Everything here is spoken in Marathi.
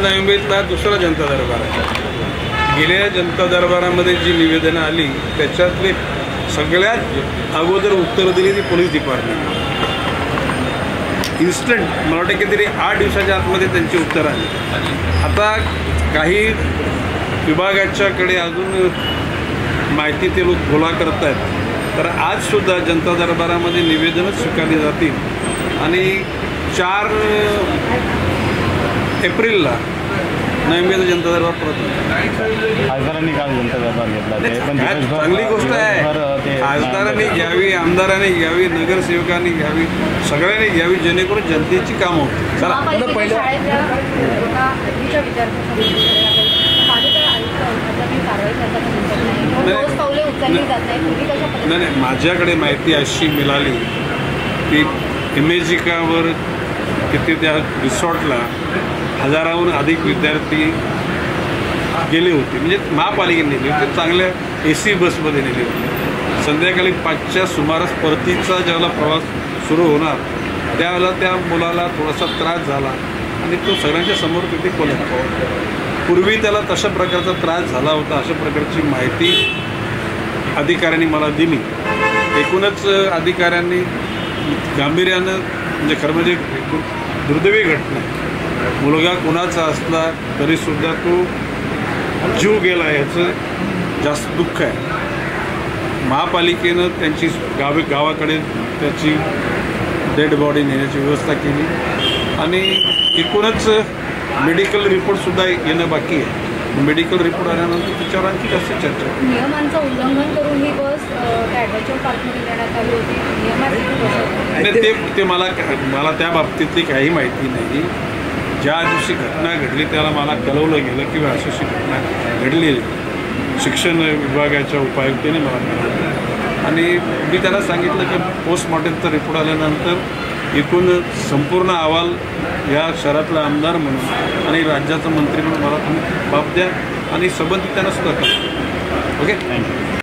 नवी मुंबईतला दुसरा जनता दरबार आहे। गेल्या जनता दरबारामध्ये जी निवेदनं आली त्याच्यातले सगळ्यात अगोदर उत्तरं दिली ती पोलीस डिपार्टमेंट। इन्स्टंट मला वाटतं की तरी 8 दिवसाच्या आतमध्ये त्यांची उत्तरं आली। आता काही विभागाच्याकडे अजून माहिती ते लोक गोळा करत आहेत, तर आजसुद्धा जनता दरबारामध्ये निवेदनच स्वीकारली जातील आणि 4 एप्रिलला नवी मुंबईचा जनता दरबार परत खासदारांनी काल जनता दरबार घेतला, चांगली गोष्ट आहे। खासदारांनी घ्यावी, आमदारांनी घ्यावी, नगरसेवकांनी घ्यावी, सगळ्यांनी घ्यावी, जेणेकरून जनतेची कामं होतील। चला पहिलं नाही, माझ्याकडे माहिती अशी मिळाली की इमेजिकावर तिथे त्या रिसॉर्टला हजाराहून अधिक विद्यार्थी गेले होते, म्हणजे महापालिकेने नेले होते, चांगल्या AC बसमध्ये नेले होते। संध्याकाळी 5च्या सुमारास परतीचा ज्यावेळेला प्रवास सुरू होणार त्यावेळेला त्या मुलाला थोडासा त्रास झाला आणि तो सगळ्यांच्या समोर तिथे कोलमला। पूर्वी त्याला तशा प्रकारचा त्रास झाला होता, अशा प्रकारची माहिती अधिकाऱ्यांनी मला दिली। एकूणच अधिकाऱ्यांनी गांभीर्यानं, म्हणजे खरं म्हणजे दुर्दैवी घटना, मुलगा कुणाचा असला तरीसुद्धा तो जीव गेला याचं जास्त दुःख आहे। महापालिकेनं त्यांची गावाकडे त्याची डेड बॉडी नेण्याची व्यवस्था केली आणि एकूणच मेडिकल रिपोर्टसुद्धा येणं बाकी आहे। मेडिकल रिपोर्ट आल्यानंतर त्याच्यावर आणखी जास्त चर्चा। नियमांचं उल्लंघन करून ही बस ॲडव्हेंचर पार्कमध्ये नेण्यात आली होती। नाही, ते मला त्या बाबतीतली काही माहिती नाही। ज्या दिवशी घटना घडली त्याला मला कळवलं गेलं किंवा अशी घटना घडली, शिक्षण विभागाच्या उपायुक्तेने मला कळवलं आणि मी त्याला सांगितलं की पोस्टमॉर्टमचा रिपोर्ट आल्यानंतर एकूण संपूर्ण अहवाल या शहरातला आमदार म्हणून आणि राज्याचा मंत्री म्हणून मला तुम्ही बाब द्या आणि संबंधित त्यांना सुद्धा करा। Okay, thank you.